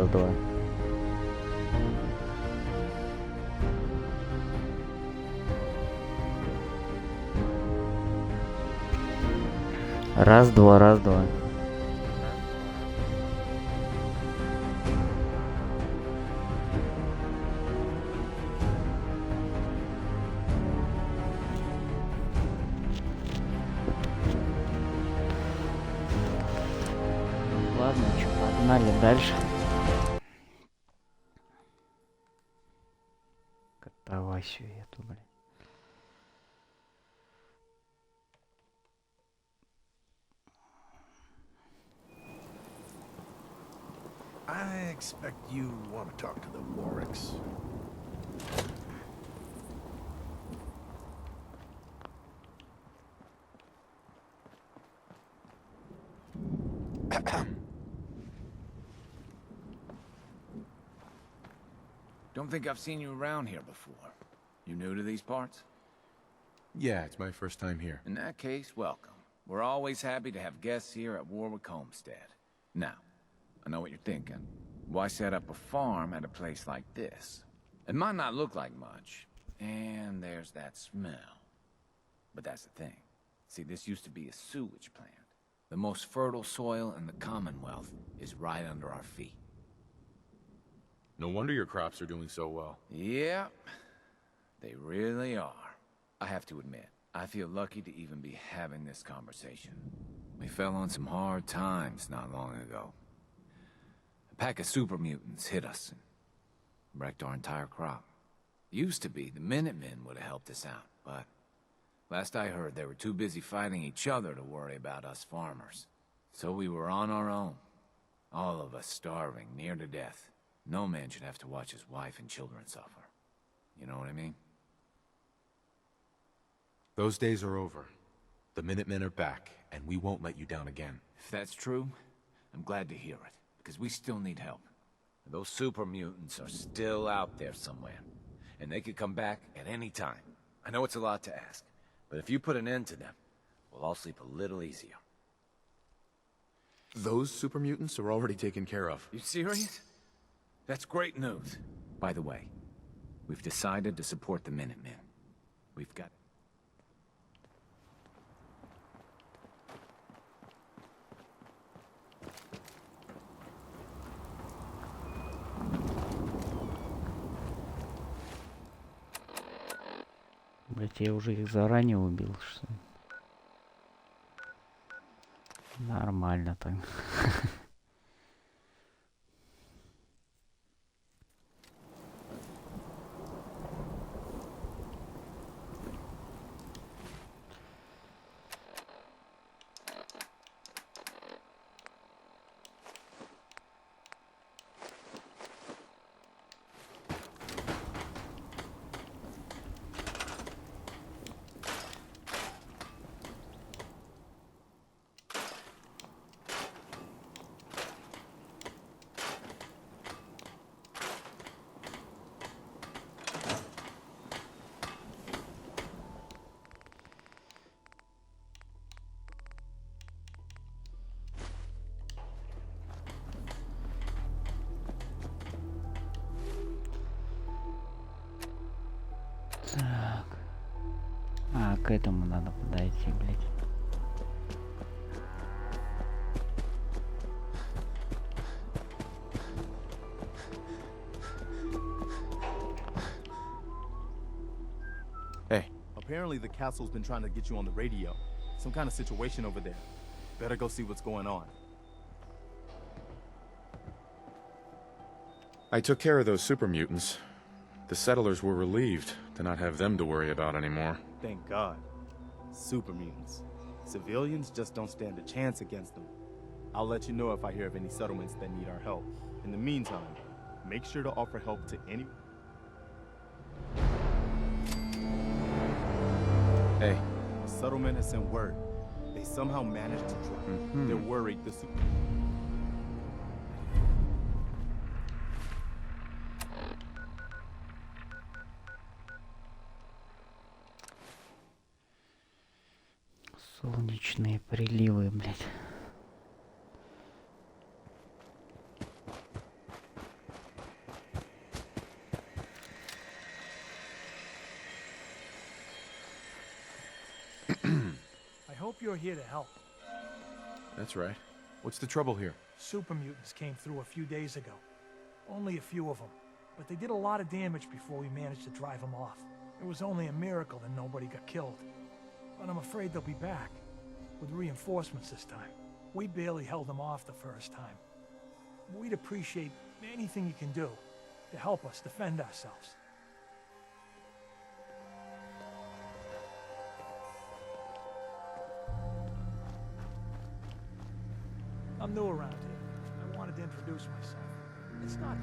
раз-два. Раз-два, раз-два. Ладно, что, погнали дальше. Катавасию эту, блин. I expect you want to talk to the Warwicks. Don't think I've seen you around here before. You new to these parts? Yeah, it's my first time here. In that case, welcome. We're always happy to have guests here at Warwick Homestead. Now, I know what you're thinking. Why set up a farm at a place like this? It might not look like much, and there's that smell. But that's the thing. See, this used to be a sewage plant. The most fertile soil in the Commonwealth is right under our feet. No wonder your crops are doing so well. Yep, they really are. I have to admit, I feel lucky to even be having this conversation. We fell on some hard times not long ago. A pack of super mutants hit us and wrecked our entire crop. Used to be the Minutemen would have helped us out, but last I heard they were too busy fighting each other to worry about us farmers. So we were on our own. All of us starving near to death. No man should have to watch his wife and children suffer. You know what I mean? Those days are over. The Minutemen are back, and we won't let you down again. If that's true, I'm glad to hear it, because we still need help. Those super mutants are still out there somewhere, and they could come back at any time. I know it's a lot to ask, but if you put an end to them, we'll all sleep a little easier. Those super mutants are already taken care of. You serious? That's great news. By the way, we've decided to support the Minutemen. We've got... Блять, я уже их заранее убил, что ли? Нормально так. Так. А, к этому надо подойти, блядь. Hey. Apparently the castle's been trying to get you on the radio. Some kind of situation over there. Better go see what's going on. I took care of those super mutants. The settlers were relieved to not have them to worry about anymore. Thank God. Super mutants. Civilians just don't stand a chance against them. I'll let you know if I hear of any settlements that need our help. In the meantime, make sure to offer help to any... Hey. The settlement has sent word. They somehow managed to drop. They're worried the super... Солнечные приливы, блядь. I hope you're here to help. That's right. What's the trouble here? Super mutants came through a few days ago. Only a few of them. But they did a lot of damage before we managed to drive them off. It was only a miracle that nobody got killed. But I'm afraid they'll be back. With reinforcements this time. We barely held them off the first time. We'd appreciate anything you can do to help us defend ourselves. I'm new around here. I wanted to introduce myself. It's not...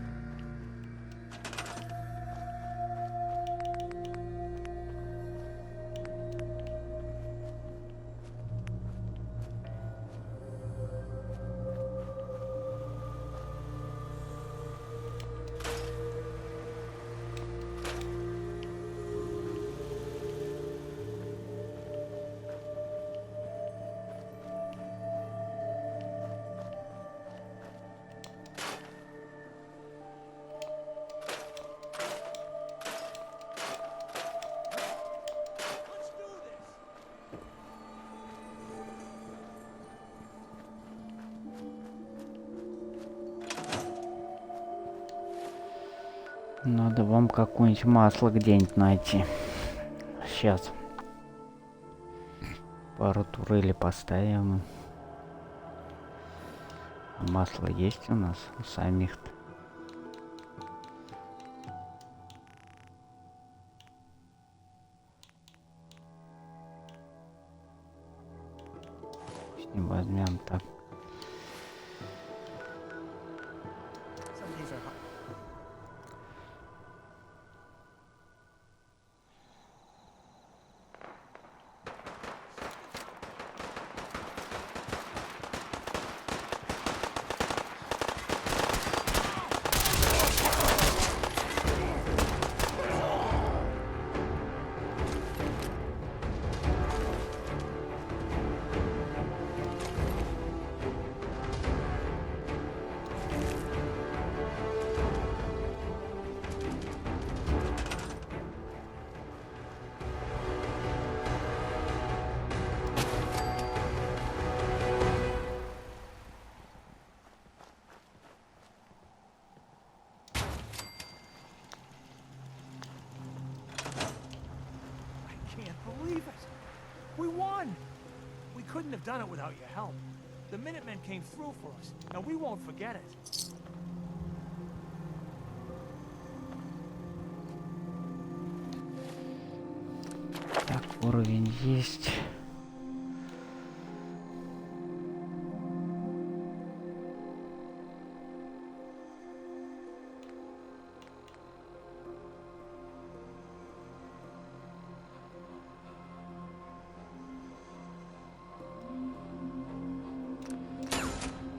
Надо вам какое-нибудь масло где-нибудь найти. Сейчас. Пару турелей поставим. Масло есть у нас у самих-то. Возьмем так. We won! We couldn't have done it without your help. The Minutemen came through for us, and we won't forget it. Так, уровень есть.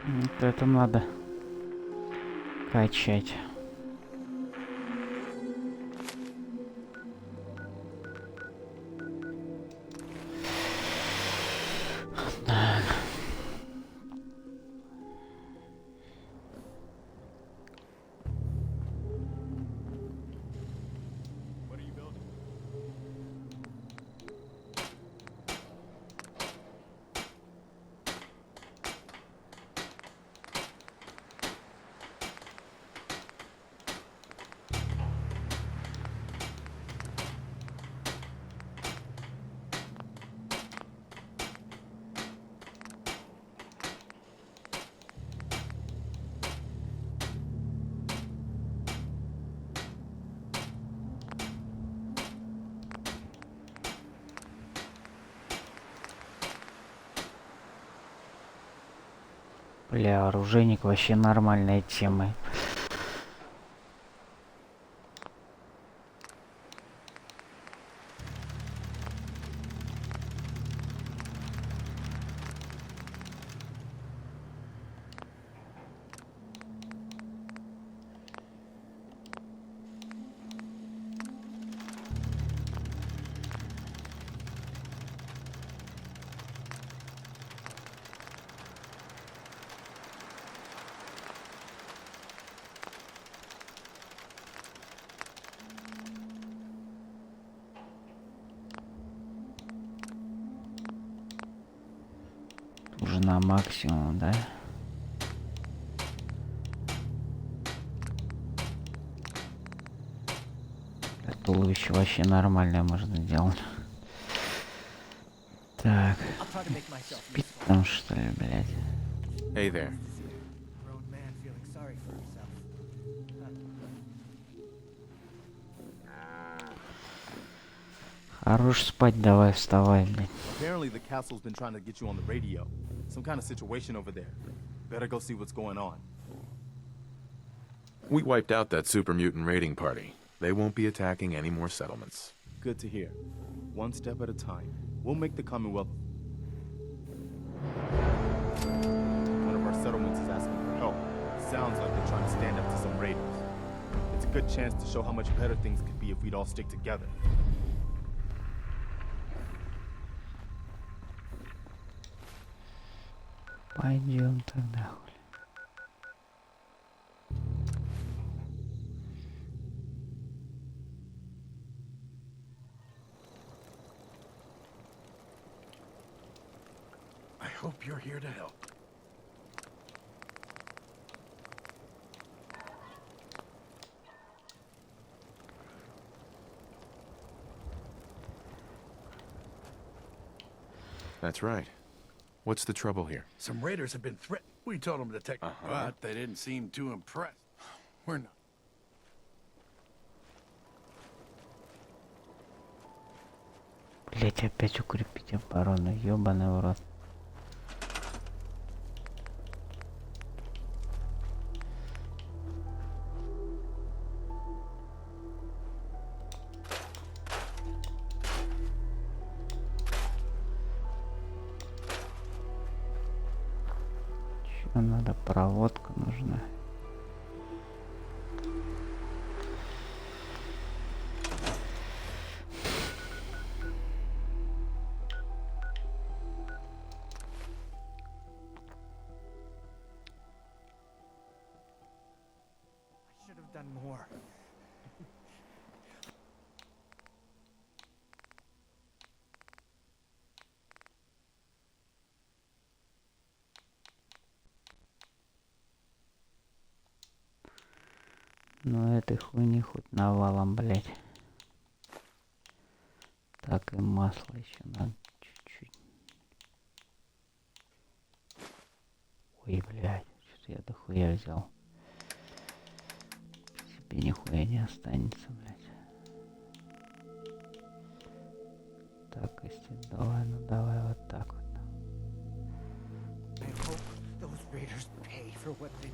Вот это надо качать. Бля, оружейник вообще нормальная тема. на максимум, да? Туловище вообще нормальное можно сделать. Так. Спит там что ли, блядь? Hey there. Grown man feeling sorry for himself. Хорош спать, давай, вставай, блядь. Apparently the castle's been trying to get you on the radio. Some kind of situation over there. Better go see what's going on. We wiped out that super mutant raiding party. They won't be attacking any more settlements. Good to hear. One step at a time. We'll make the Commonwealth. One of our settlements is asking for help. Sounds like they're trying to stand up to some raiders. It's a good chance to show how much better things could be if we'd all stick together. Пойдем тогда. I hope you're here to help. That's right. What's the trouble here? Some raiders have been threatened. We told them to take, but they didn't seem too impressed. We're not. Блять, опять укрепить оборону, ёбаный в рот. Чё надо? Проводка нужна. Should have done more. Ну этой хуйни хоть навалом, блять. Так и масло еще надо чуть-чуть. Ой, блядь, что-то я дохуя взял. Себе нихуя не останется, блядь. Так, если давай, ну давай вот так вот. I hope those raiders pay for what they...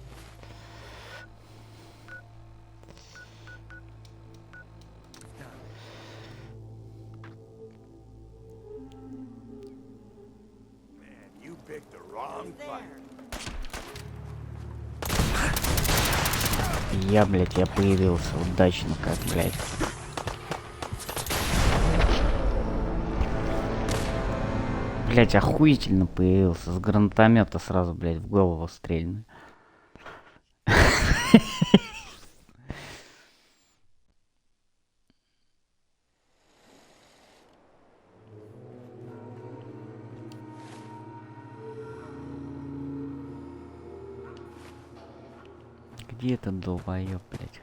Man, you picked the wrong fight. Я, блядь, я появился удачно, как, блядь. Блядь, охуительно появился. С гранатомета сразу, блядь, в голову стрельну. Где этот долбоёб, блядь?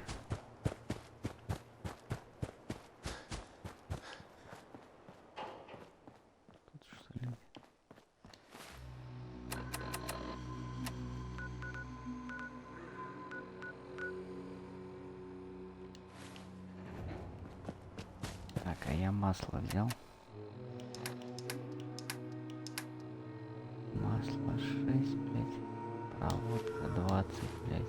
Тут что ли? Так, а я масло взял. Масло 6, блядь. Проводка 20, блядь.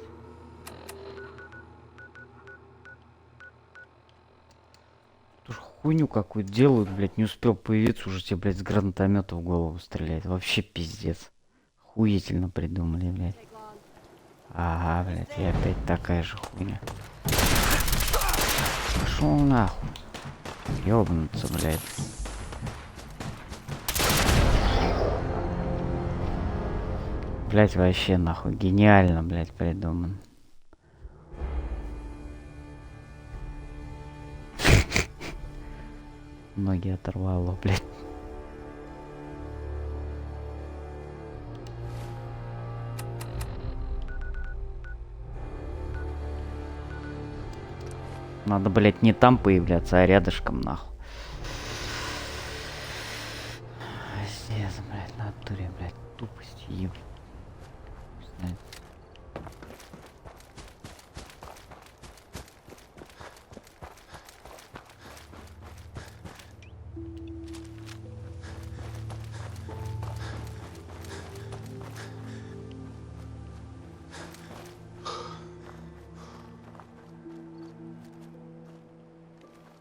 Хуйню какую делают, блядь, не успел появиться, уже тебе, блядь, с гранатомета в голову стреляет. Вообще пиздец. Хуительно придумали, блядь. Ага, блядь, и опять такая же хуйня. Пошел нахуй. Ёбнуться, блядь. Блядь, вообще нахуй. Гениально, блядь, придуман. Ноги оторвало, блядь. Надо, блядь, не там появляться, а рядышком, нахуй. Пиздец, блядь, в натуре, блядь, тупость, еб. Знает.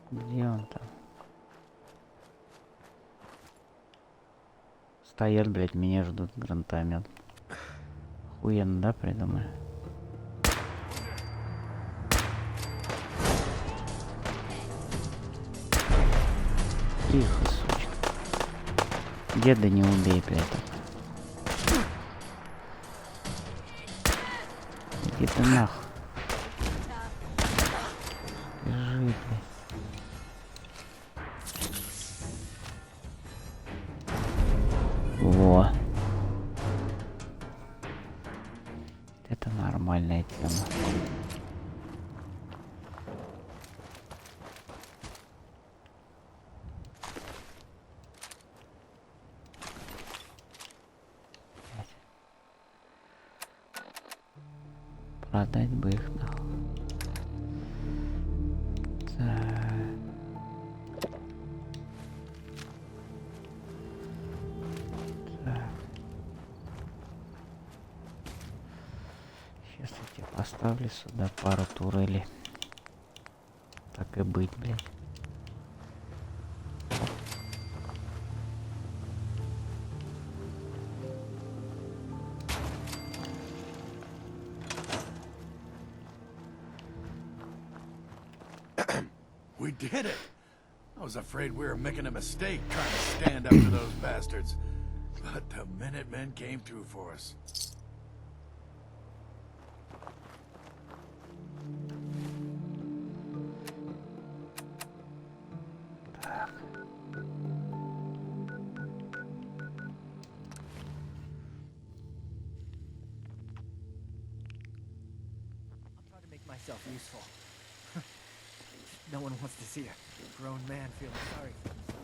Где он там? Стоят, блядь, меня ждут гранатомет. Охуенно, да, придумали? Тихо, сучка. Деда не убей, блядь. Иди ты нахуй. Бежи, блядь. Во. Это нормальная тема. Продать бы их нахуй. Сейчас я тебе поставлю сюда пару турелей. Так и быть, блядь. We did it! I was afraid we were making a mistake trying to stand up to those bastards. But the Minutemen came through for us. Try to make myself useful. No one wants to see a grown man feeling sorry for himself.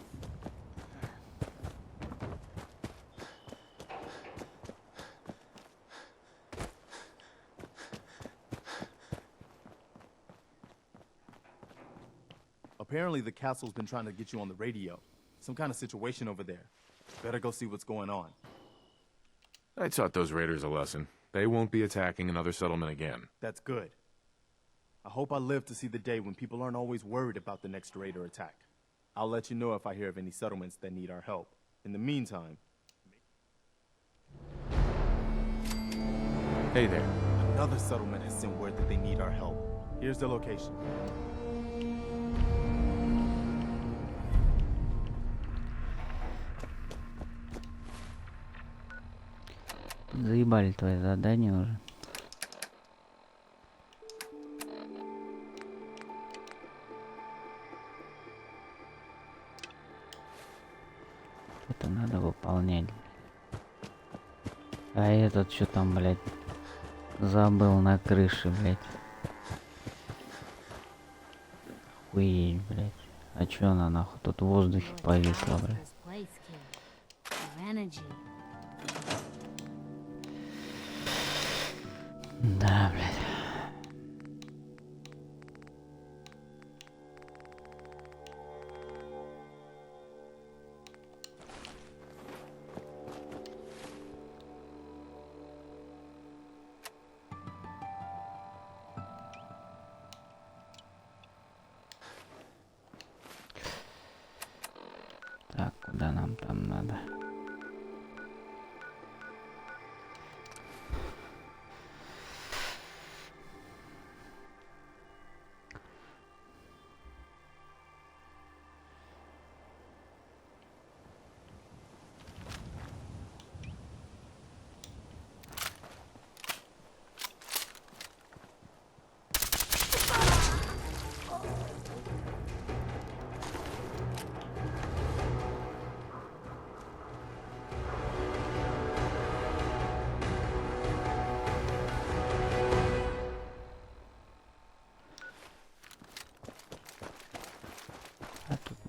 Apparently the castle's been trying to get you on the radio. Some kind of situation over there. Better go see what's going on. I taught those raiders a lesson. They won't be attacking another settlement again. That's good. I hope I live to see the day when people aren't always worried about the next raider attack. I'll let you know if I hear of any settlements that need our help. In the meantime... Hey there. Another settlement has sent word that they need our help. Here's the location. Заебали твои задания уже. Это надо выполнять. А этот что там, блядь, забыл на крыше, блядь. Охуеть, блядь. А чё она нахуй тут в воздухе повисла, блядь? Да, блядь. Так, куда нам там надо?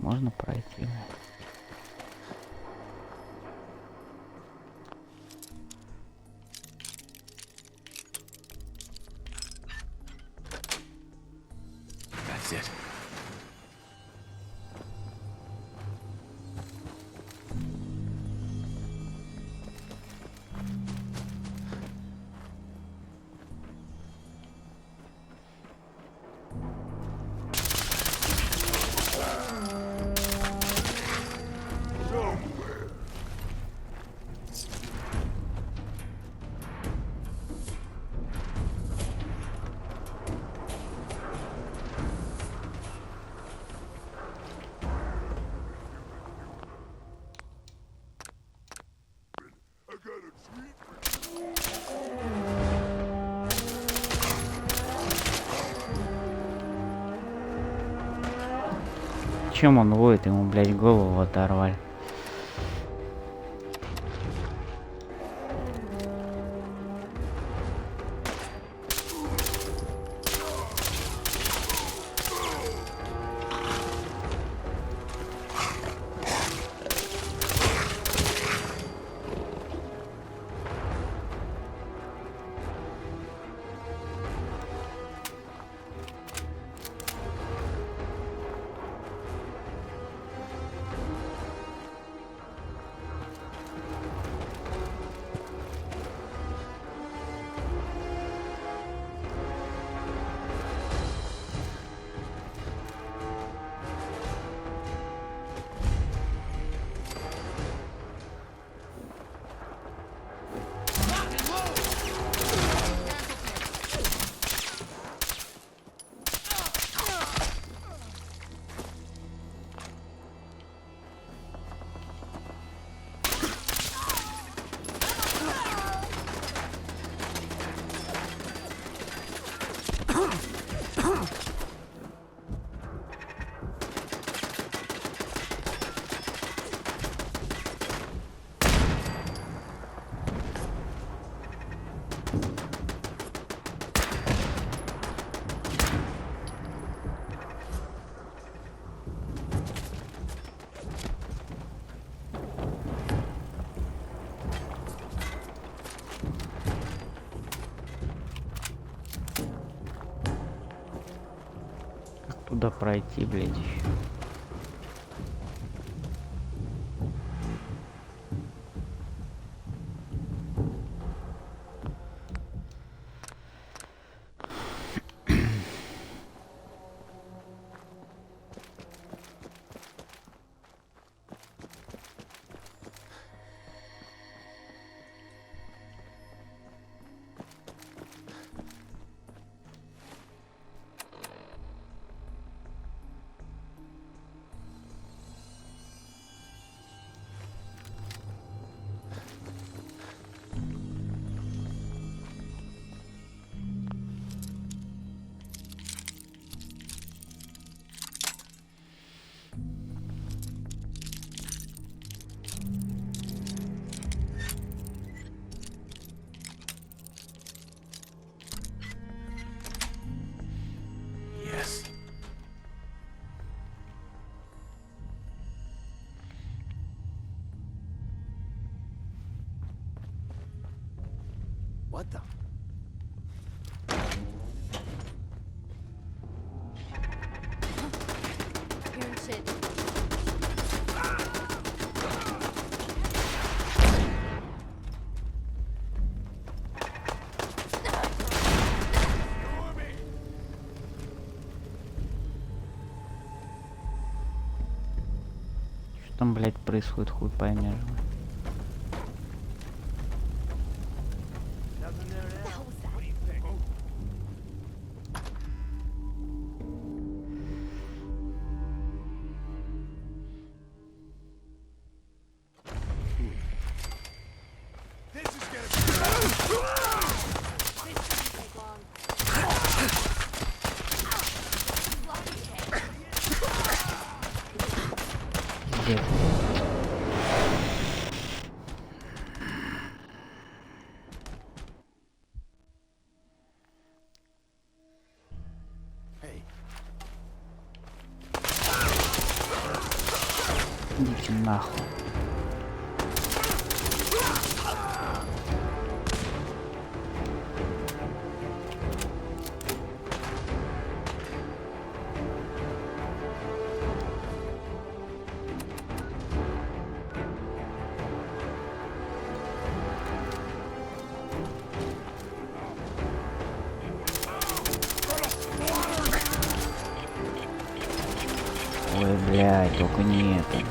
можно пройти, блядь. That's it. Чем он воет? Ему, блядь, голову оторвали. Туда пройти, блядь, еще. Yes. What the? Hearing shit. Что там, блядь, происходит, хуй поймешь. Пиздец. Hey. Идите нахуй. Ой, блядь, только не это.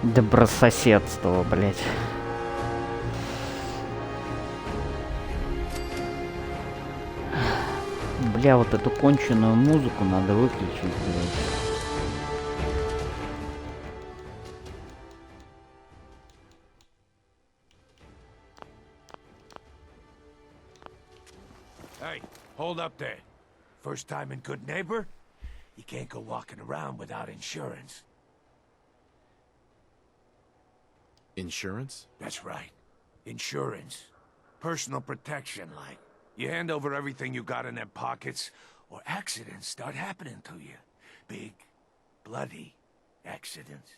Добрососедство, блядь. Бля, вот эту конченую музыку надо выключить, блядь. Hey, hold up there. First time in Good Neighbor? You can't go walking around without insurance. Insurance? That's right. Insurance. Personal protection, like. You hand over everything you got in them pockets, or accidents start happening to you. Big, bloody accidents.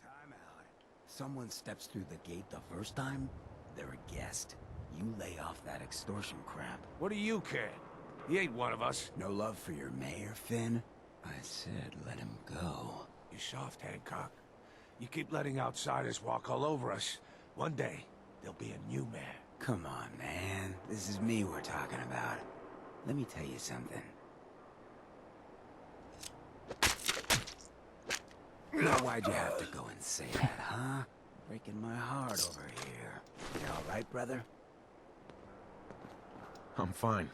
Time out. Someone steps through the gate the first time, they're a guest. You lay off that extortion crap. What do you care? He ain't one of us. No love for your mayor, Finn? I said let him go. You soft, Hancock. You keep letting outsiders walk all over us. One day, there'll be a new mayor. Come on, man. This is me we're talking about. Let me tell you something. Now, why'd you have to go and say that, huh? Breaking my heart over here. You all right, brother? I'm fine.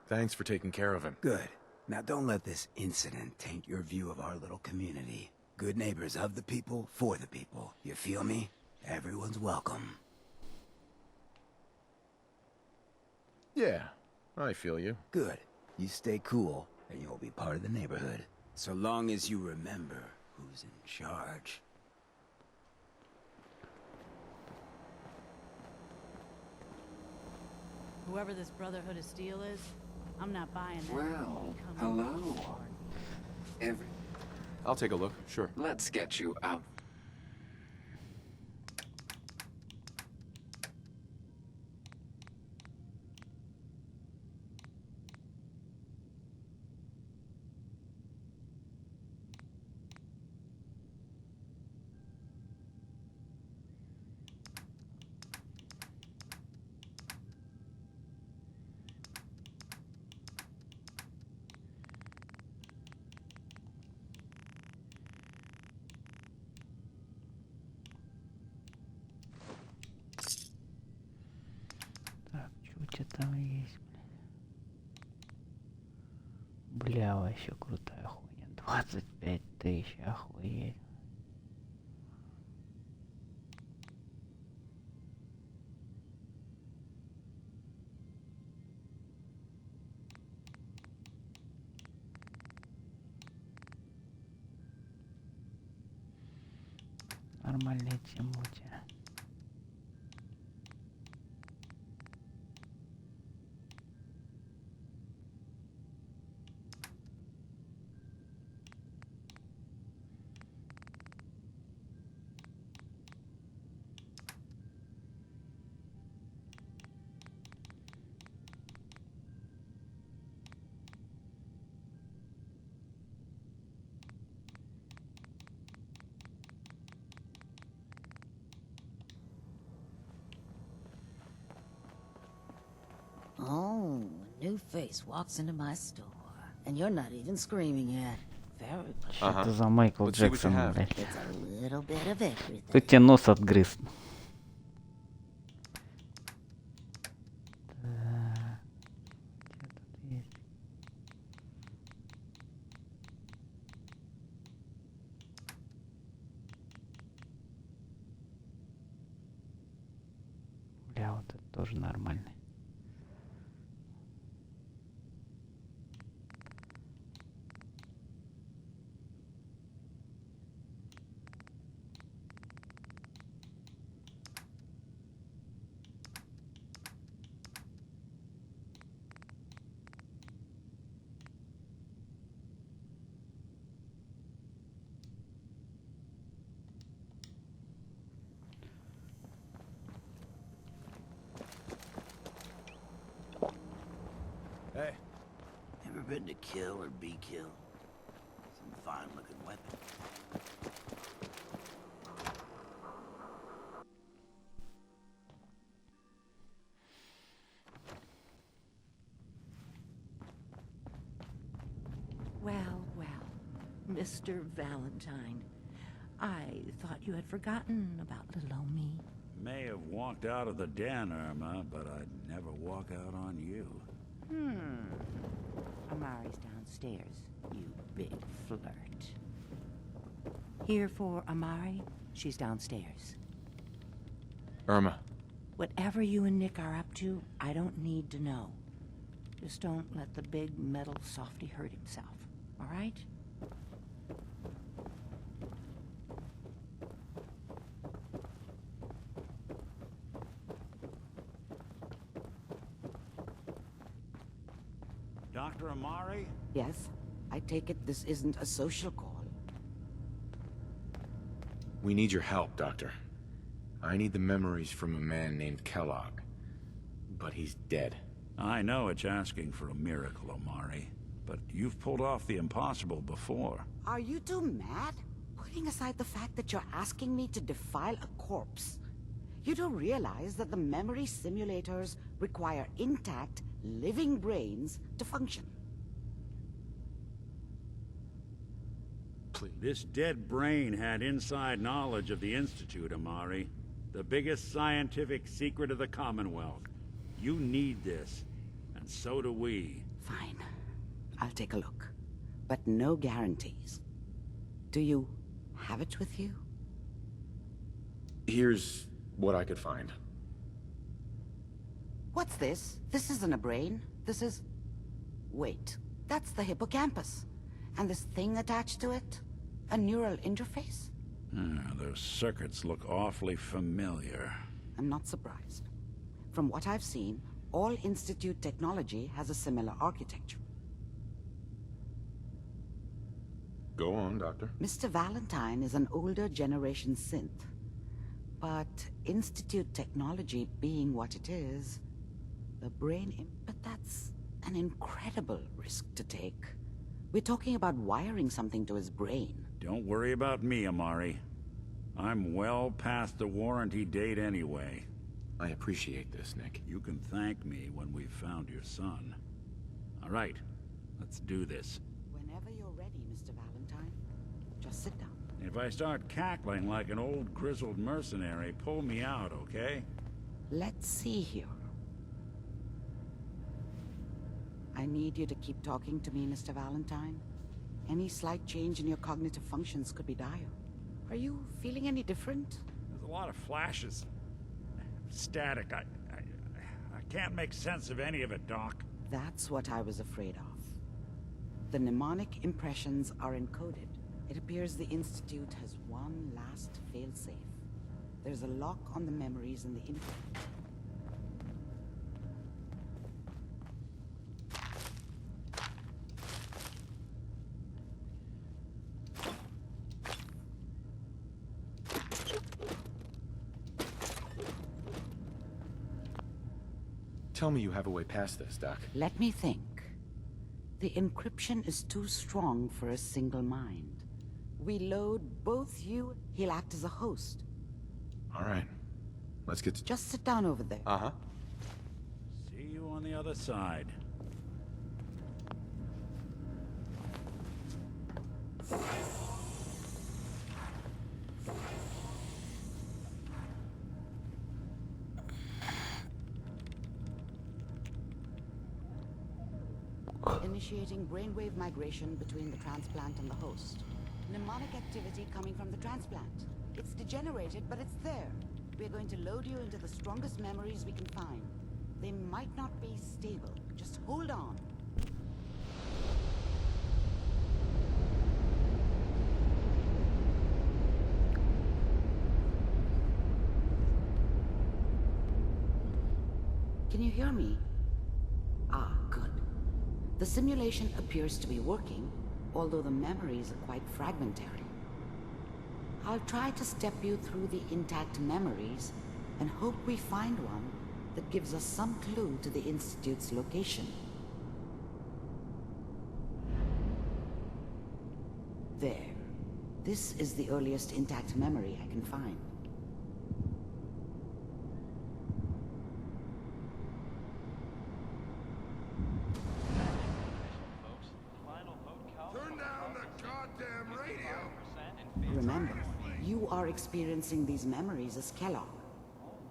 Thanks for taking care of him. Good. Now, don't let this incident taint your view of our little community. Good neighbors of the people, for the people. You feel me? Everyone's welcome. Yeah, I feel you. Good. You stay cool, and you'll be part of the neighborhood. So long as you remember who's in charge. Whoever this Brotherhood of Steel is, I'm not buying that. Well, Come on. hello. I'll take a look, sure. Let's get you out. Так, что у тебя там есть, блядь? Бля, вообще крутая хуйня. 25 тысяч, охуеть. Нормальная тема у тебя. Oh, a new face walks into my store, and you're not even screaming yet. Very Что это за Майкл Let's see what you Джексон, have. блядь? It's a little bit of everything. Кто тебе нос отгрыз? Бля, вот это тоже нормальный. Hey. Ever been to kill or be killed? Some fine-looking weapon. Well, well, Mr. Valentine. I thought you had forgotten about little old me. May have walked out of the den, Irma, but I'd never walk out on you. Amari's downstairs, you big flirt. Here for Amari? She's downstairs. Irma. Whatever you and Nick are up to, I don't need to know. Just don't let the big metal softy hurt himself, all right? Dr. Amari? Yes? I take it this isn't a social call. We need your help, Doctor. I need the memories from a man named Kellogg. But he's dead. I know it's asking for a miracle, Amari, but you've pulled off the impossible before. Are you two mad? Putting aside the fact that you're asking me to defile a corpse, you don't realize that the memory simulators require intact, living brains to function. Please. This dead brain had inside knowledge of the Institute, Amari. The biggest scientific secret of the Commonwealth. You need this, and so do we. Fine. I'll take a look. But no guarantees. Do you have it with you? Here's what I could find. What's this? This isn't a brain. This is... Wait. That's the hippocampus. And this thing attached to it? A neural interface? Those circuits look awfully familiar. I'm not surprised. From what I've seen, all Institute technology has a similar architecture. Go on, Doctor. Mr. Valentine is an older generation synth. But Institute technology being what it is, the brain... But that's an incredible risk to take. We're talking about wiring something to his brain. Don't worry about me, Amari. I'm well past the warranty date anyway. I appreciate this, Nick. You can thank me when we've found your son. All right, let's do this. Whenever you're ready, Mr. Valentine, just sit down. If I start cackling like an old grizzled mercenary, pull me out, okay? Let's see here. I need you to keep talking to me, Mr. Valentine. Any slight change in your cognitive functions could be dire. Are you feeling any different? There's a lot of flashes. Static. I can't make sense of any of it, Doc. That's what I was afraid of. The mnemonic impressions are encoded. It appears the Institute has one last failsafe. There's a lock on the memories in the info. Tell me you have a way past this, Doc. Let me think. The encryption is too strong for a single mind. We load both you, he'll act as a host. All right. Let's get to... Just sit down over there. Uh-huh. See you on on the other side. Initiating brainwave migration between the transplant and the host. Mnemonic activity coming from the transplant. It's degenerated, but it's there. We're going to load you into the strongest memories we can find. They might not be stable. Just hold on. Can you hear me? Ah, good. The simulation appears to be working, although the memories are quite fragmentary. I'll try to step you through the intact memories and hope we find one that gives us some clue to the Institute's location. There. This is the earliest intact memory I can find. Turn down the goddamn radio! Remember, you are experiencing these memories as Kellogg.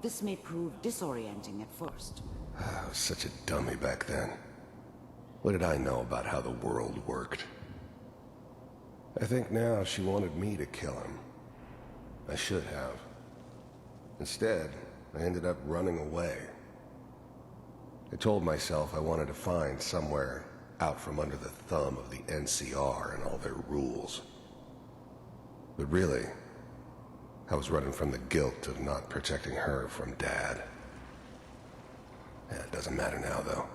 This may prove disorienting at first. I was such a dummy back then. What did I know about how the world worked? I think now she wanted me to kill him. I should have. Instead, I ended up running away. I told myself I wanted to find somewhere out from under the thumb of the NCR and all their rules. But really, I was running from the guilt of not protecting her from Dad. Yeah, it doesn't matter now, though.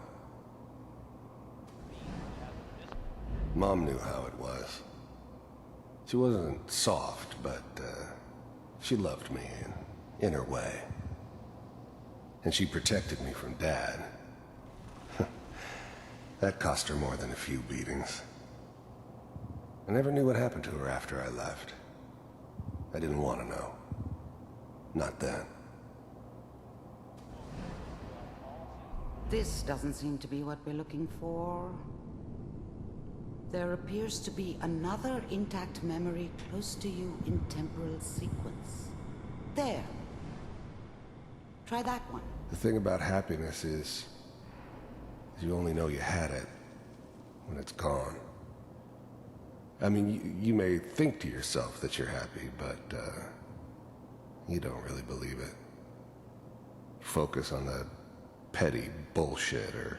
Mom knew how it was. She wasn't soft, but she loved me in her way. And she protected me from Dad. That cost her more than a few beatings. I never knew what happened to her after I left. I didn't want to know. Not then. This doesn't seem to be what we're looking for. There appears to be another intact memory close to you in temporal sequence. There. Try that one. The thing about happiness is you only know you had it when it's gone. I mean, you may think to yourself that you're happy, but you don't really believe it. Focus on the petty bullshit or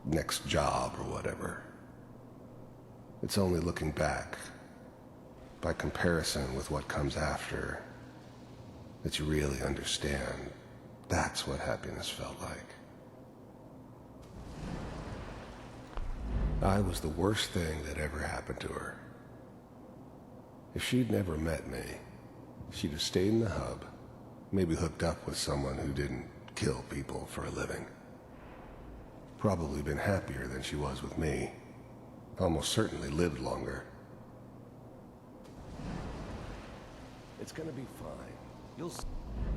next job or whatever. It's only looking back, by comparison with what comes after, that you really understand that's what happiness felt like. I was the worst thing that ever happened to her. If she'd never met me, she'd have stayed in the hub, maybe hooked up with someone who didn't kill people for a living. Probably been happier than she was with me. Almost certainly lived longer. It's gonna be fine. You'll see.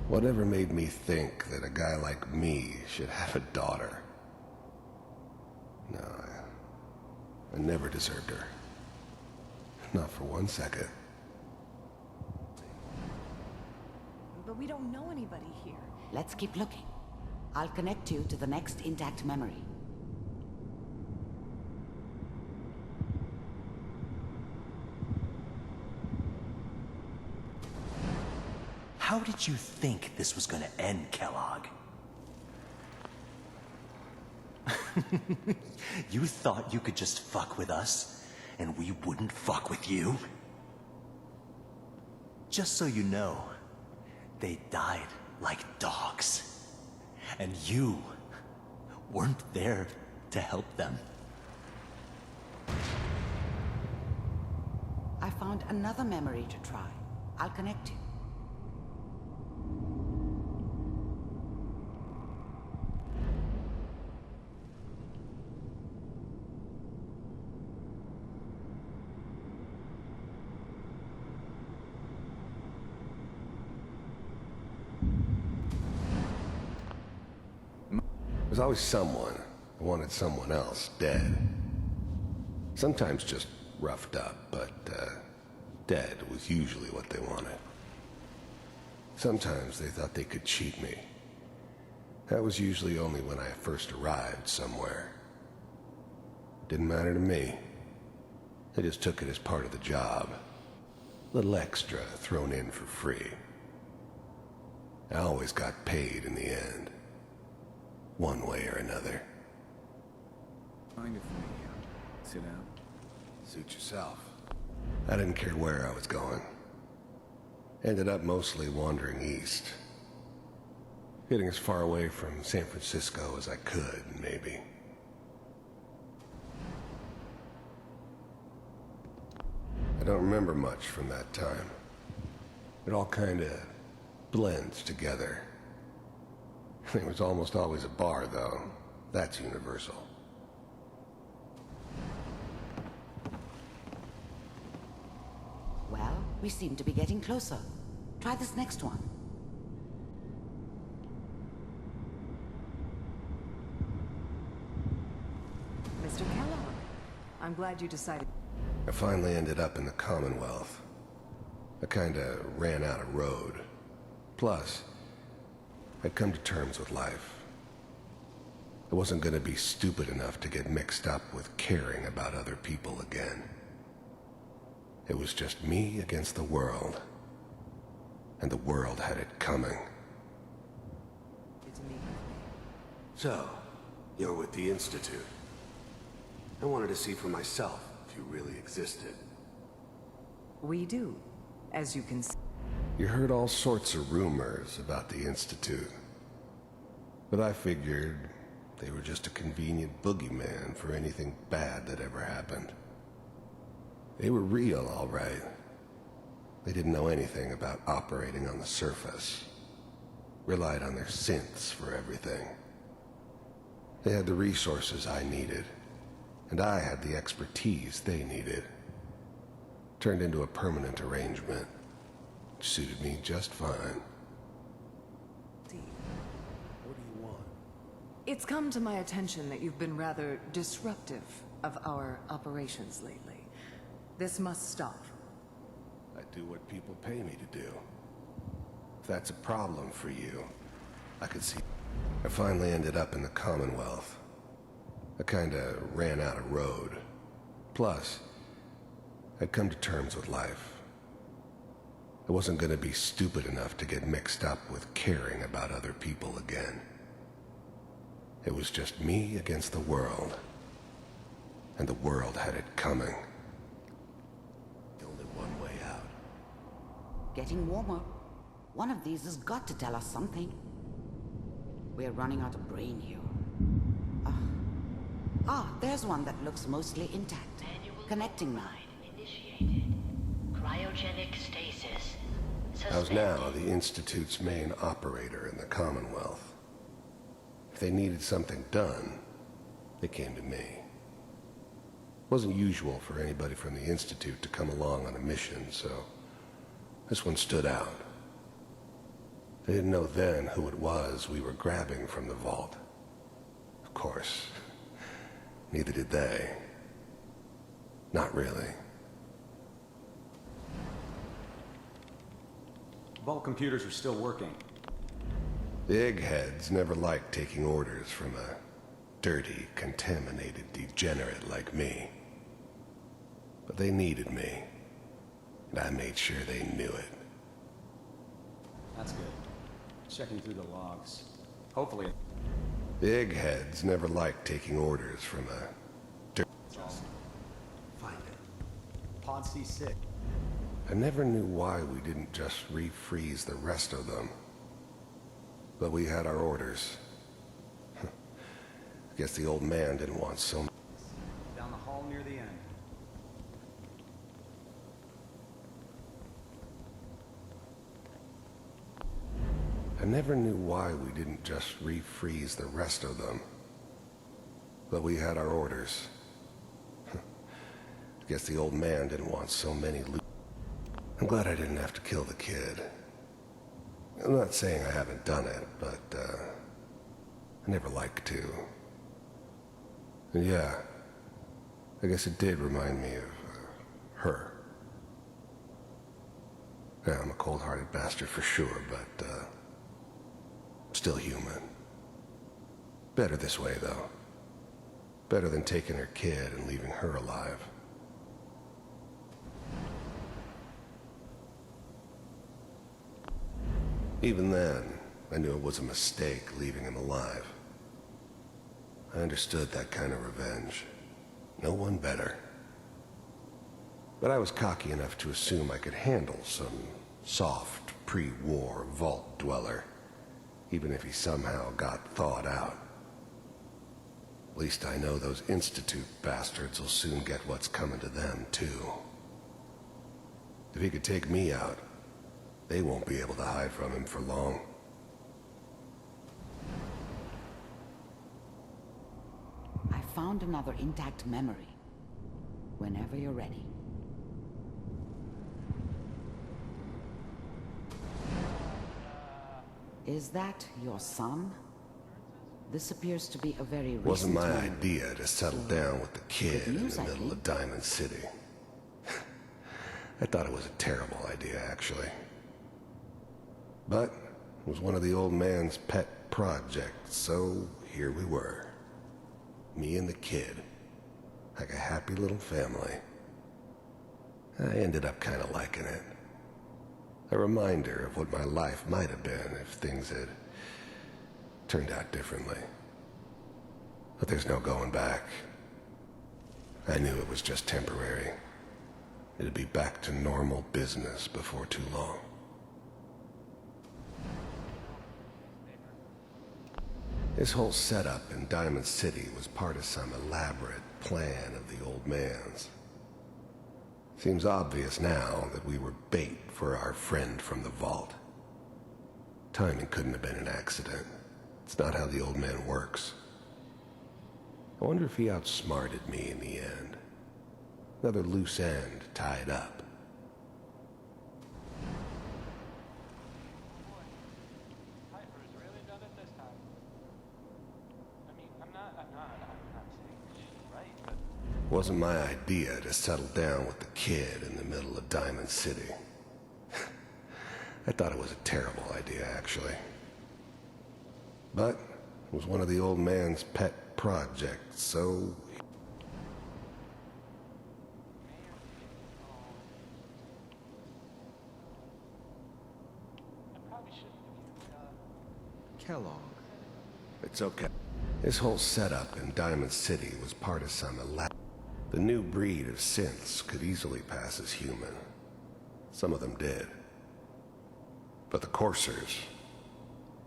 Whatever made me think that a guy like me should have a daughter? No, I never deserved her. Not for 1 second. But we don't know anybody here. Let's keep looking. I'll connect you to the next intact memory. How did you think this was gonna end, Kellogg? You thought you could just fuck with us, and we wouldn't fuck with you? Just so you know, they died like dogs. And you weren't there to help them. I found another memory to try. I'll connect you. There's always someone who wanted someone else dead. Sometimes just roughed up, but dead was usually what they wanted. Sometimes they thought they could cheat me. That was usually only when I first arrived somewhere. Didn't matter to me. They just took it as part of the job. Little extra thrown in for free. I always got paid in the end. One way or another. Mind if we sit down? Suit yourself. I didn't care where I was going. Ended up mostly wandering east. Getting as far away from San Francisco as I could, maybe. I don't remember much from that time. It all kinda blends together. There was almost always a bar, though. That's universal. Well, we seem to be getting closer. Try this next one. Mr. Kellogg, I'm glad you decided. I finally ended up in the Commonwealth. I kinda ran out of road. Plus, I'd come to terms with life. I wasn't gonna be stupid enough to get mixed up with caring about other people again. It was just me against the world. And the world had it coming. So, you're with the Institute. I wanted to see for myself if you really existed. We do, as you can see. You heard all sorts of rumors about the Institute. But I figured they were just a convenient boogeyman for anything bad that ever happened. They were real, all right. They didn't know anything about operating on the surface. Relied on their synths for everything. They had the resources I needed, and I had the expertise they needed. Turned into a permanent arrangement, which suited me just fine. What do you want? It's come to my attention that you've been rather disruptive of our operations lately. This must stop. I do what people pay me to do. If that's a problem for you, I could see. I finally ended up in the Commonwealth. I kinda ran out of road. Plus, I'd come to terms with life. I wasn't gonna be stupid enough to get mixed up with caring about other people again. It was just me against the world. And the world had it coming. Only one way out. Getting warmer. One of these has got to tell us something. We're running out of brain here. There's one that looks mostly intact. Connecting now. Cryogenic stasis. I was now the Institute's main operator in the Commonwealth. If they needed something done, they came to me. It wasn't usual for anybody from the Institute to come along on a mission, so this one stood out. They didn't know then who it was we were grabbing from the vault. Of course, neither did they. Not really. Vault computers are still working. The eggheads never liked taking orders from a dirty, contaminated degenerate like me. But they needed me, and I made sure they knew it. That's good. Checking through the logs. Hopefully... The eggheads never liked taking orders from a dirty... Find it. Pod C6. I never knew why we didn't just refreeze the rest of them. But we had our orders. I guess the old man didn't want so much. Down the hall near the end. I never knew why we didn't just refreeze the rest of them. But we had our orders. I guess the old man didn't want so many loot. I'm glad I didn't have to kill the kid. I'm not saying I haven't done it, but, I never liked to. And yeah, I guess it did remind me of her. Yeah, I'm a cold-hearted bastard for sure, but still human. Better this way, though. Better than taking her kid and leaving her alive. Even then, I knew it was a mistake leaving him alive. I understood that kind of revenge. No one better. But I was cocky enough to assume I could handle some soft, pre-war vault dweller, even if he somehow got thawed out. At least I know those Institute bastards will soon get what's coming to them, too. If he could take me out, they won't be able to hide from him for long. I found another intact memory. Whenever you're ready. Is that your son? This appears to be a very recent Wasn't my memory. idea to settle down with the kid in the middle of Diamond City. I thought it was a terrible idea, actually. But it was one of the old man's pet projects, so here we were. Me and the kid. Like a happy little family. I ended up kind of liking it. A reminder of what my life might have been if things had turned out differently. But there's no going back. I knew it was just temporary. It'd be back to normal business before too long. This whole setup in Diamond City was part of some elaborate plan of the old man's. Seems obvious now that we were bait for our friend from the vault. Timing couldn't have been an accident. It's not how the old man works. I wonder if he outsmarted me in the end. Another loose end tied up. Wasn't my idea to settle down with the kid in the middle of Diamond City. I thought it was a terrible idea, actually. But it was one of the old man's pet projects, so... Kellogg. It's okay. This whole setup in Diamond City was part of some elaborate... The new breed of synths could easily pass as human. Some of them did. But the coursers,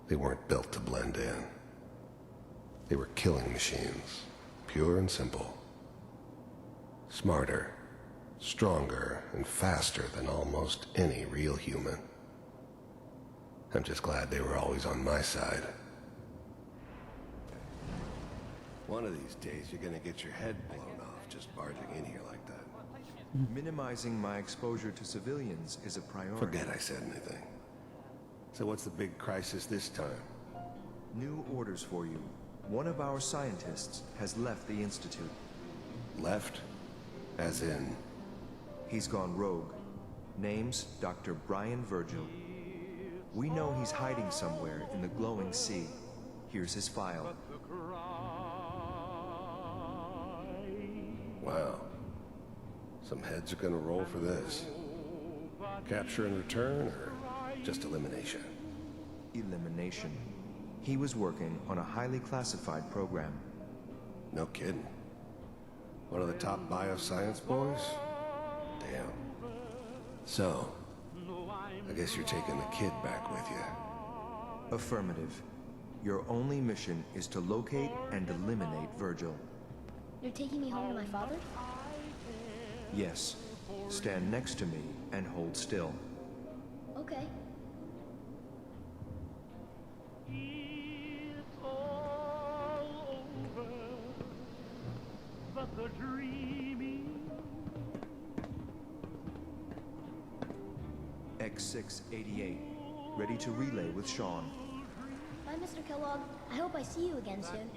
they weren't built to blend in. They were killing machines, pure and simple. Smarter, stronger, and faster than almost any real human. I'm just glad they were always on my side. One of these days, you're gonna get your head blown off just barging in here like that. Minimizing my exposure to civilians is a priority. Forget I said anything. So what's the big crisis this time? New orders for you. One of our scientists has left the Institute. Left? As in? He's gone rogue. Name's Dr. Brian Virgil. We know he's hiding somewhere in the glowing sea. Here's his file. Wow. Some heads are gonna roll for this. Capture and return, or just elimination? Elimination. He was working on a highly classified program. No kidding. One of the top bioscience boys? Damn. So, I guess you're taking the kid back with you. Affirmative. Your only mission is to locate and eliminate Virgil. You're taking me home to my father? Yes. Stand next to me and hold still. Okay. X688. Ready to relay with Sean. Bye, Mr. Mr. Kellogg. I hope I see you again soon.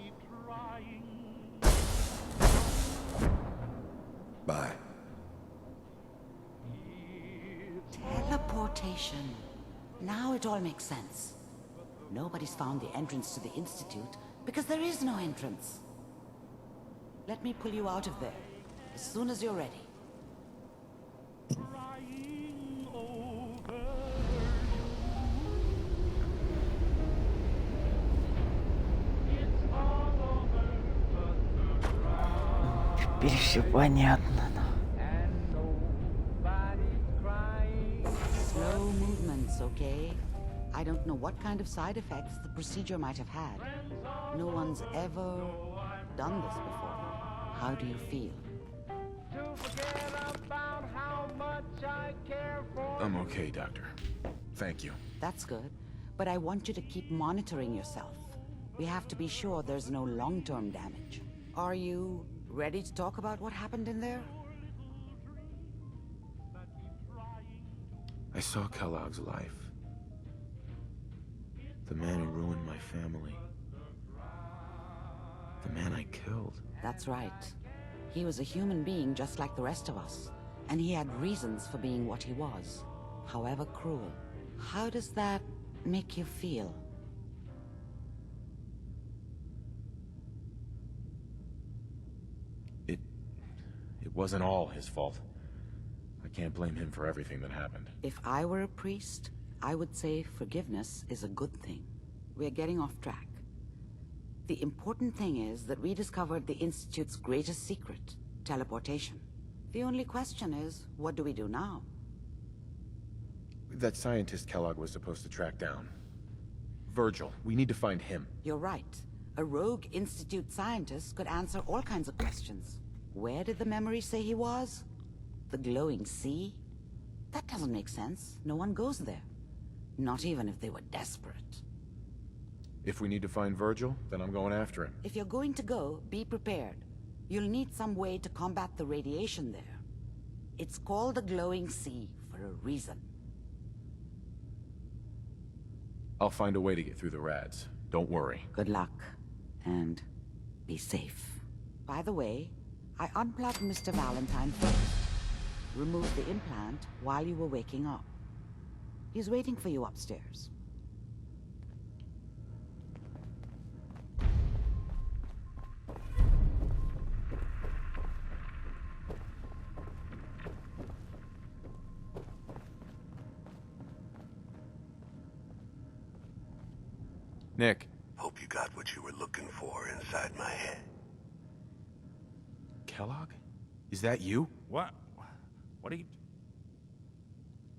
Bye. Teleportation. Now it all makes sense. Nobody's found the entrance to the Institute because there is no entrance. Let me pull you out of there as soon as you're ready. Теперь все понятно. Slow movements, okay? I don't know what kind of side effects the procedure might have had. No one's ever done this before. How do you feel? I'm okay, Doctor. Thank you. That's good, but I want you to keep monitoring yourself. We have to be sure there's no long-term damage. Are you ready to talk about what happened in there? I saw Kellogg's life. The man who ruined my family. The man I killed. That's right. He was a human being just like the rest of us, and he had reasons for being what he was, however cruel. How does that make you feel? It wasn't all his fault. I can't blame him for everything that happened. If I were a priest, I would say forgiveness is a good thing. We're getting off track. The important thing is that we discovered the Institute's greatest secret, teleportation. The only question is, what do we do now? That scientist Kellogg was supposed to track down. Virgil, we need to find him. You're right. A rogue Institute scientist could answer all kinds of questions. Where did the memory say he was? The glowing sea? That doesn't make sense. No one goes there. Not even if they were desperate. If we need to find Virgil, then I'm going after him. If you're going to go, be prepared. You'll need some way to combat the radiation there. It's called the glowing sea for a reason. I'll find a way to get through the rads. Don't worry. Good luck. And be safe. By the way, I unplugged Mr. Valentine first. Removed the implant while you were waking up. He's waiting for you upstairs. Nick. Hope you got what you were looking for inside my head. Kellogg? Is that you? What? What are you...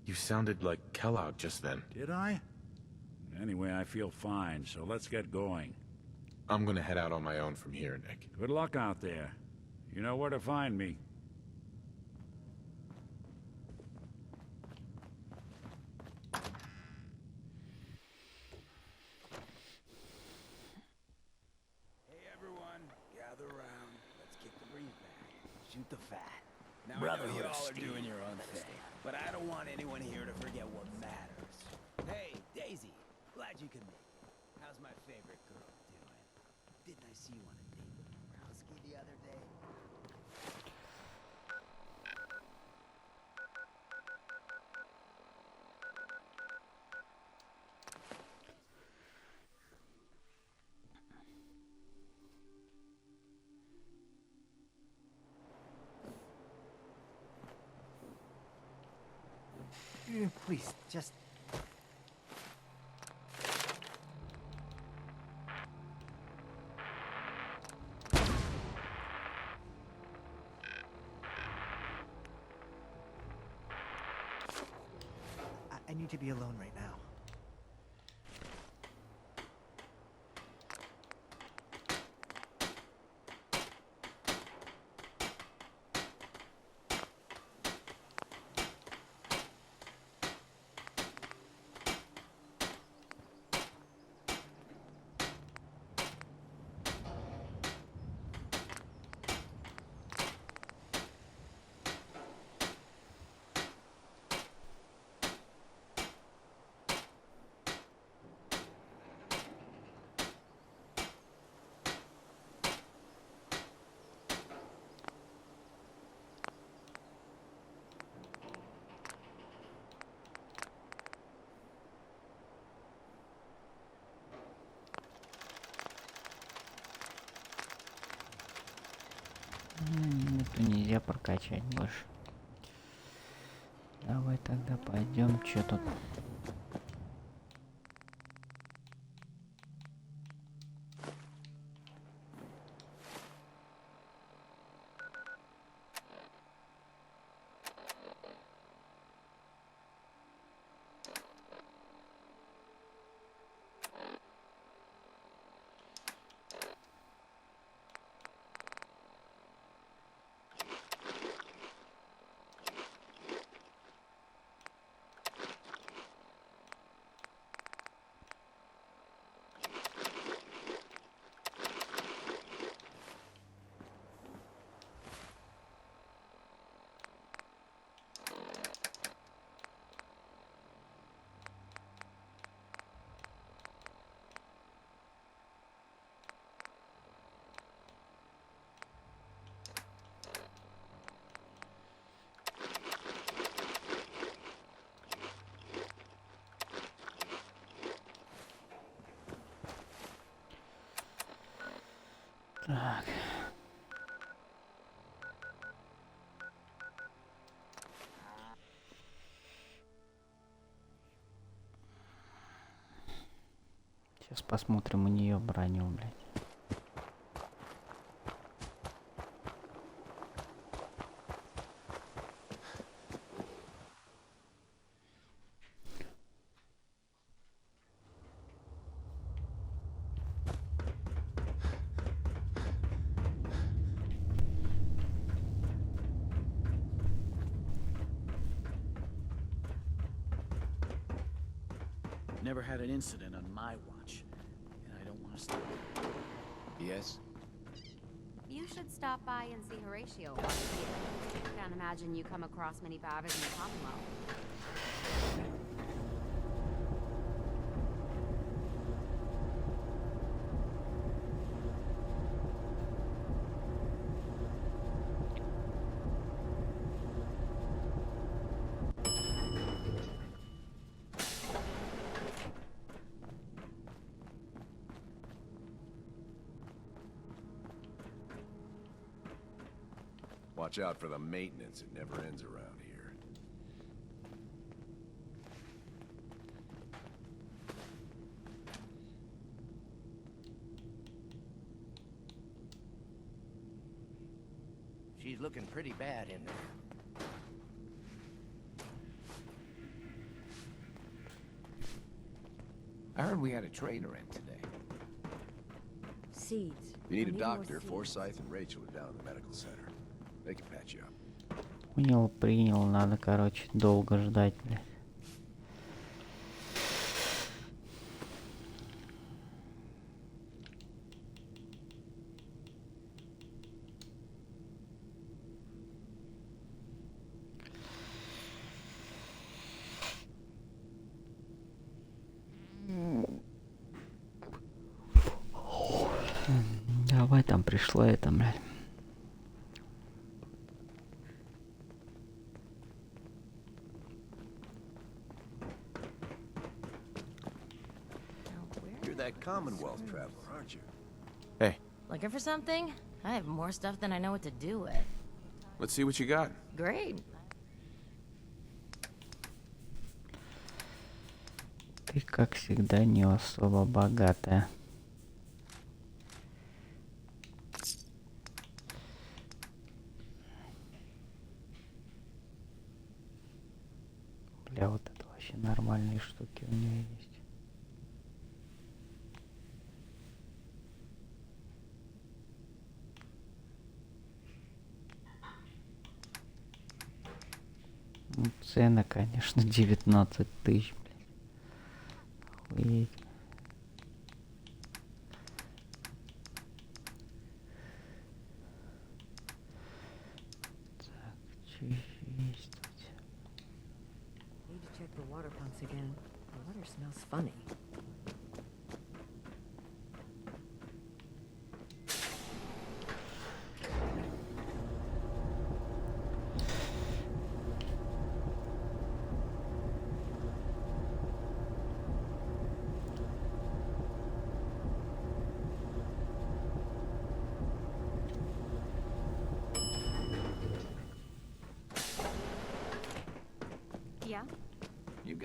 You sounded like Kellogg just then. Did I? Anyway, I feel fine, so let's get going. I'm gonna head out on my own from here, Nick. Good luck out there. You know where to find me. Shoot the fat. Now Brotherhood I know you all are Steel. doing your own thing, but I don't want anyone here to forget what matters. Hey, Daisy, glad you could make it. How's my favorite girl doing? Didn't I see you on a date with Browski the other day? Please, just... I need to be alone right now. то нельзя прокачать больше. Давай тогда пойдем, что тут. Так. Сейчас посмотрим у нее броню, блядь. Never had an incident on my watch, and I don't want to start. Yes? You should stop by and see Horatio once a year. Can't imagine you come across many batters in the Commonwealth. Watch out for the maintenance. It never ends around here. She's looking pretty bad in there. I heard we had a trader in today. Seeds. If you need a I need more doctor, seeds. Forsyth and Rachel are down at the medical center. They can patch you up. Принял, надо, короче, долго ждать, блядь. Давай, там пришла это, блядь. You're that Commonwealth traveler, aren't you? Hey, Looking for something? I have more stuff than I know what to do with. let's see what you got. Great. Ты, как всегда, не особо богатая. Бля, вот это вообще нормальные штуки у нее есть. Ну, цена, конечно, 19 тысяч, блядь. Охуеть. Так, что еще есть тут? Need to check the water pumps again. The water smells funny.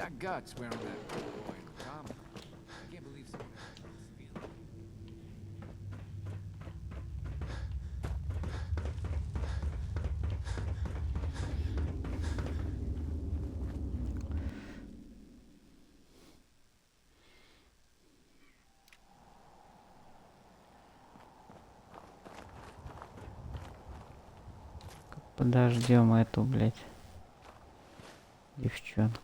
got guts wearing that boy common. I can't believe someone ever hurt his feelings. Подождем эту, блядь, девчонку.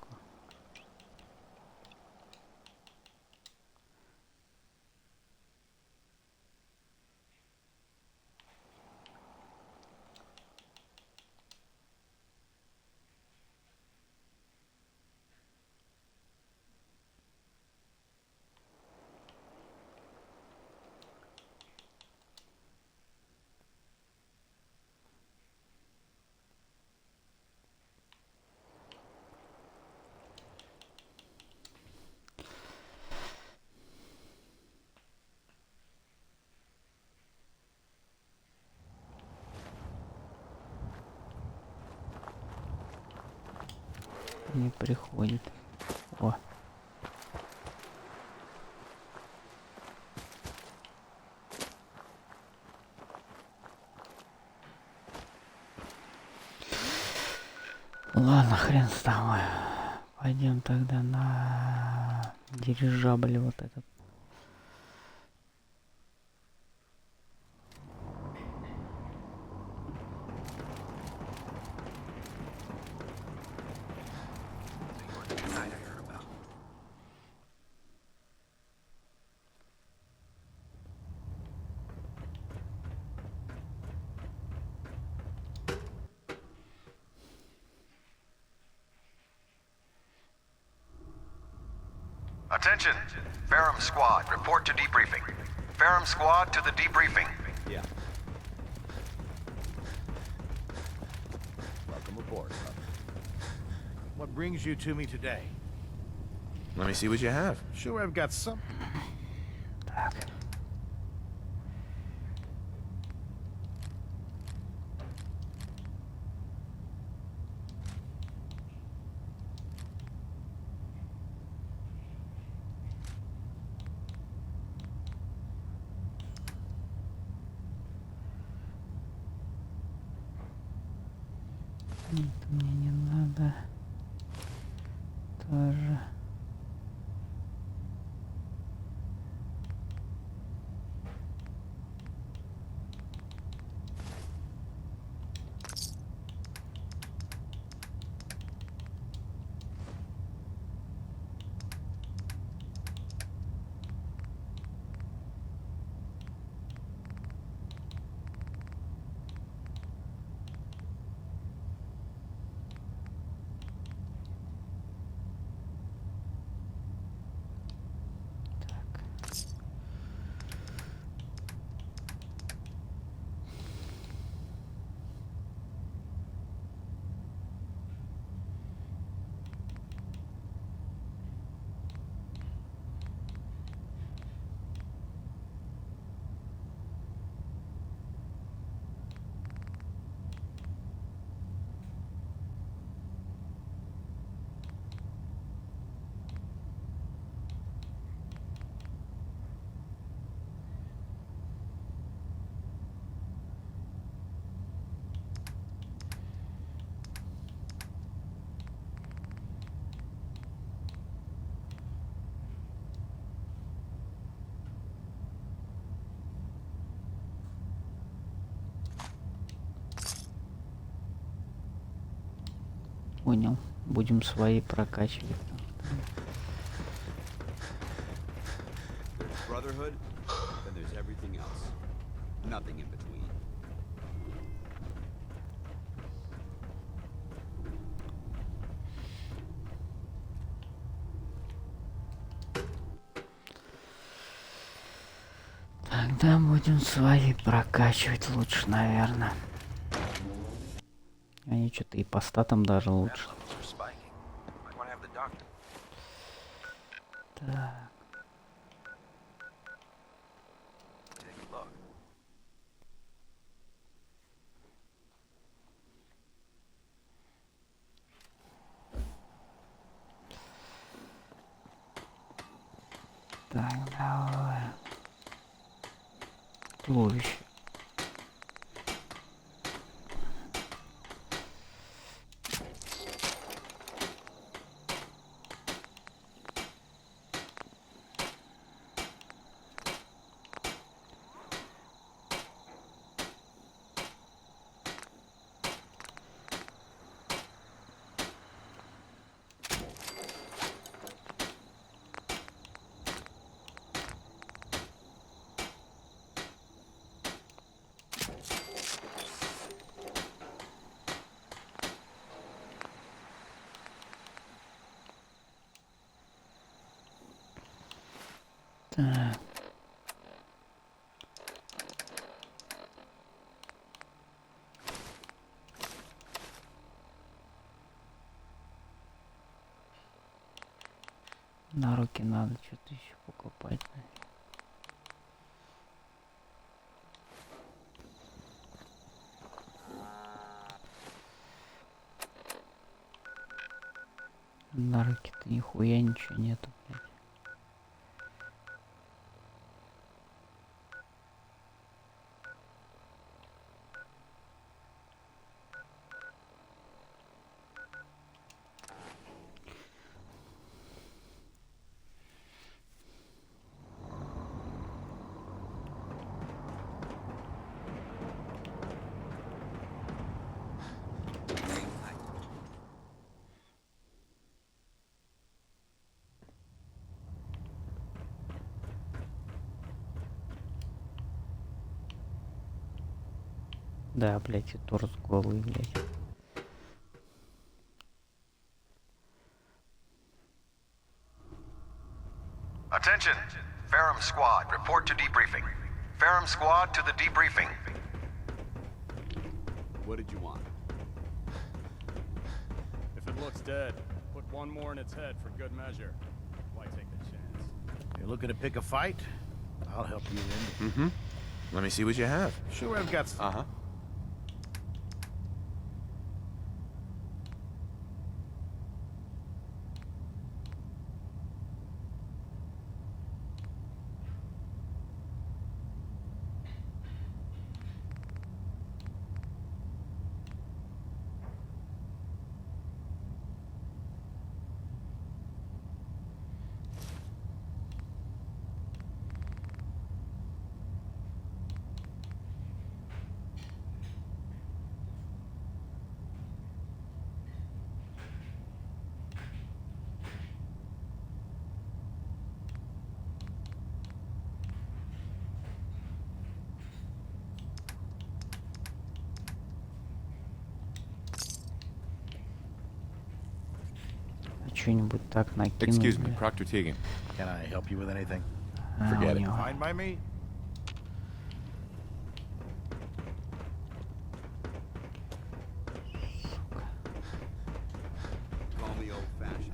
Не приходит. О. Ладно, хрен с тобой. Пойдем тогда на дирижабль вот этот. Attention! Ferrum Squad, report to debriefing. Ferrum Squad to the debriefing. Yeah. Welcome aboard, brother. What brings you to me today? Let me see what you have. Sure, I've got some. Нет, мне не надо. Тоже. Понял. Будем свои прокачивать. There's brotherhood, then there's everything else. Nothing in between. Тогда будем свои прокачивать лучше, наверное. Они что-то и по статам даже лучше. Так. Так, давай. Туловище. Так. На руки надо что-то еще покупать. На руки-то нихуя ничего нету, блядь. Да, блядь, и торс голый, блядь. Attention! Ferrum Squad, report to debriefing. Ferrum Squad to the debriefing. What did you want? If it looks dead, put one more in its head for good measure. Why take the chance? You're looking to pick a fight? I'll help you in. Mm-hmm. Let me see what you have. Sure, I've got some. Uh-huh. Что-нибудь так накинуть. Excuse me, Proctor Teagan. Can I help you with anything? Forget it. Fine by me. Call me old-fashioned.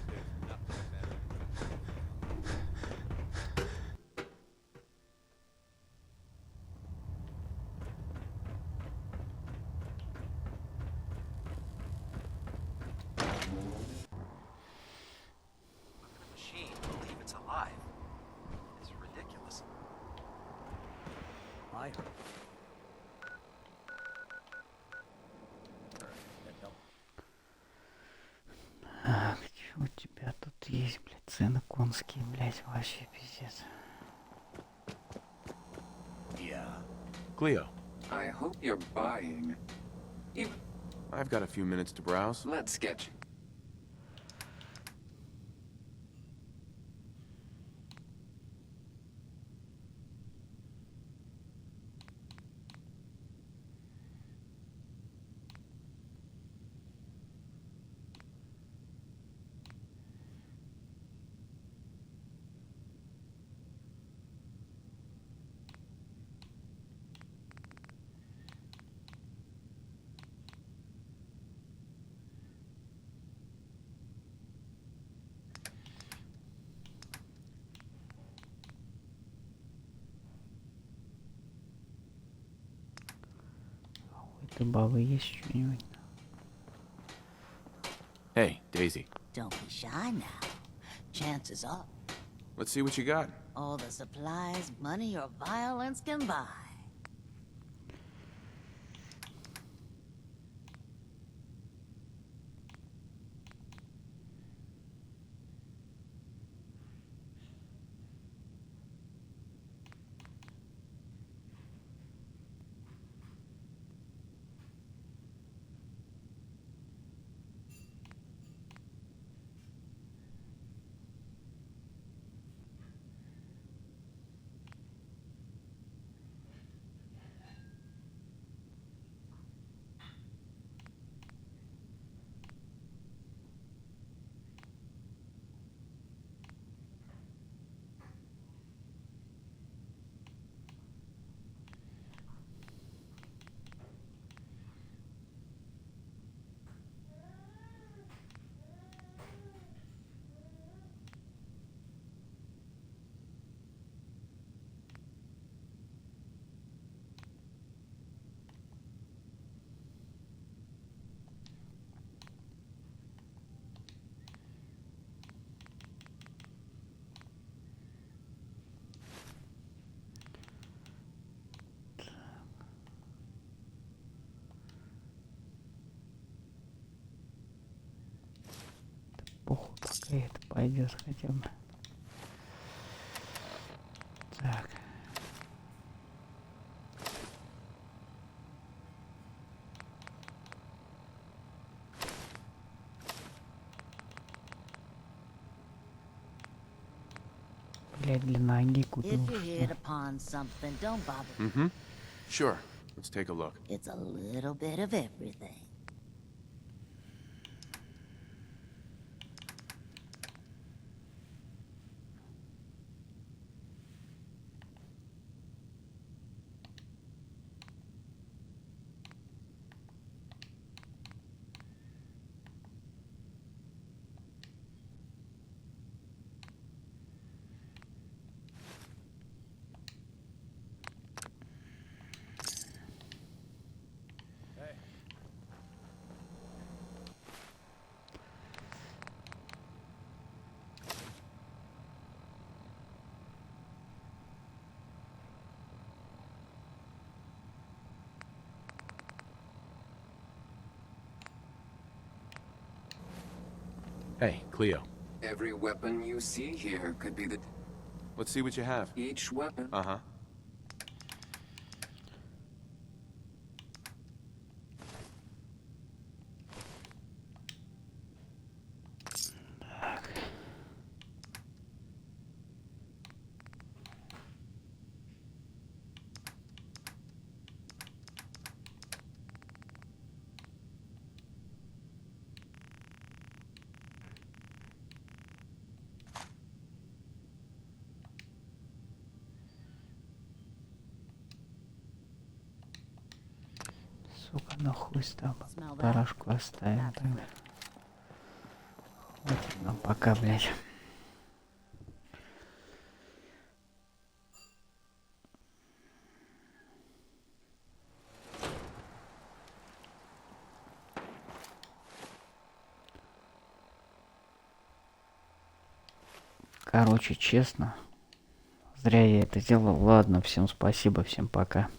There's nothing better. Machine believe it's alive. It's ridiculous. I heard. Так, что у тебя тут есть, блядь, цены конские, блядь, вообще пиздец. Yeah. Cleo. I hope you're buying. Even... I've got a few minutes to browse. Let's sketch. У бабы есть что-нибудь? Hey, Daisy. Don't be shy now. Chances are, Let's see what you got. All the supplies, money, or violence can buy. Похуй, пока это пойдет хотя бы. Так. Блять, для ноги куда If уж. you hit upon something, don't bother. Mm-hmm. Sure. Let's take a look. It's a little bit of everything. Hey, Cleo. Every weapon you see here could be the... Let's see what you have. Each weapon... Uh-huh. Сука, нахуй с тобой. Парашку оставим тогда. Хватит нам пока, блядь. Короче, честно, зря я это делал. Ладно, всем спасибо, всем пока.